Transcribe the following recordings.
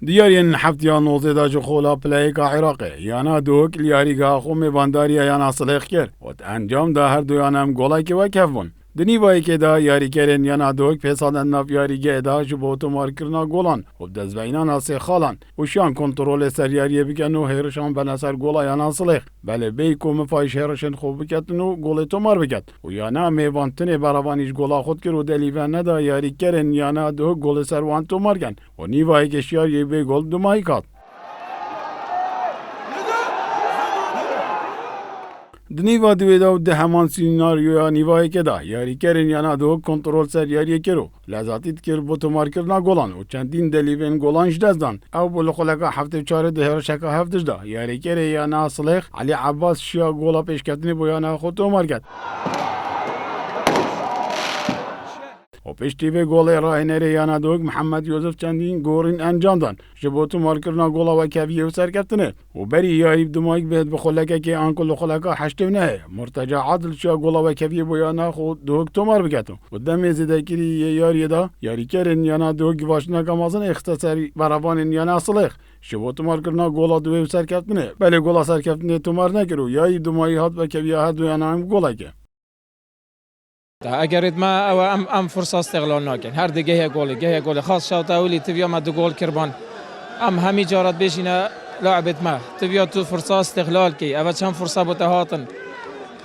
دیارین هفتیان نوزده دا جو خولا پلیک عراقه یانا دوک لیاریگا خوم بانداریا یانا صلیخ کرد و انجام دا هر دویانم گولای که وکف بون دنی وای که دا یاری کردن یانا دوک پیسادن ناف یاریگه دا جبو تومار کرنا گولان و دزبینان آسی خالان و شان کنترول سریاریه بکن و هیرشان بناصر گولا یانا صلیخ بله بیکو مفایش هیرشن خوب بکتن و گول تومار بکت و یانا میوانتن برابانیش گولا خود کرد و دلیوان ندا یاری کردن یانا دوک گول سروان تومار کن و نیوای که شیاری به گل دمایی کات دنیوا دویدا و ده همان سیناریویا نیوای که دا یاری کردن یانا دو کنترل سر یاری کرو لذاتیت کر بو تومار کرنا گولان و چندین دلیون گولانش دزدان او بلو خلقا هفته چاره ده شکا هفتش دا یاری کرد یانا صلیخ علی عباس شیا گولا پیش کتنی بو یانا خود تومار کرد و پشتی به گل راهنری یانا دوگ محمد یوسف چندین گورین انجام دان جبو تومار کرنا گولا و کفیه و سرکفتنه و بری یاری دماغ بهت بخلکه که آنکل خلقا هشتو نه مرتجع عادل شیا گولا و کفیه بو یانا خود دوگ تومار بکتو و دم زده کری یاری دا یاری کردن یانا دوگ واشنا کمازن اختصاری برابان یانا صلیخ شبو تومار کرنا گولا دوی و سرکفتنه بله گولا سرکفتنه تومار نکرو یاری دماغی هات و کفیه هات و یانا هم گولا که اگر ما او ام فرصه استغلال نکن هر دیگه گل خاص شو تاولی تبیا ما دو گل کربان ام همی جارت بشینه لعبت ما تبیا تو فرصه استغلال کی او چند فرصه بتهاتن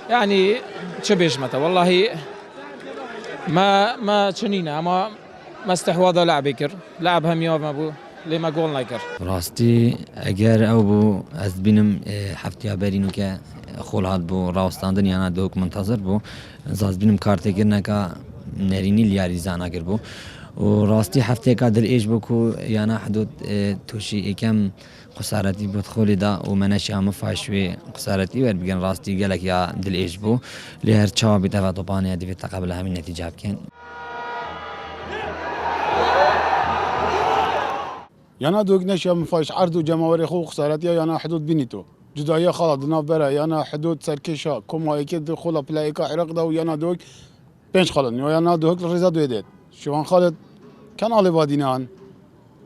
يعني چه بیش متى والله ما چنینه اما ما استحواذ لعبی کر لعب هم یاب ما بو لما گل نکر راستی اگر او بو از بینم هفته برینو که خولات بو راستاندن یانا دوک منتظر بو زاز بینم کارت کرنا که نرینی لیاری زانا کر بو و راستی هفته که در ایج بو یانا حدود توشی اکم خسارتی بدخولی دا و منش هم فاشوی خسارتی ور بگن راستی گلک یا دل ایج بو لهر چا بیتا طبانه دی تقبل همین نتیجه بکن یانا دوگ نشیا مفایش عرض و جماوری خو خسارتی یانا حدود بینیتو جدایی خالد ناف برا یانا حدود سرکشا کمایی که دخول پلایکا عراق دا و یانا دوگ پنج خالد یانا دوگ ریزا دویدید شوان خالد کنال وادینان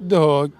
دوگ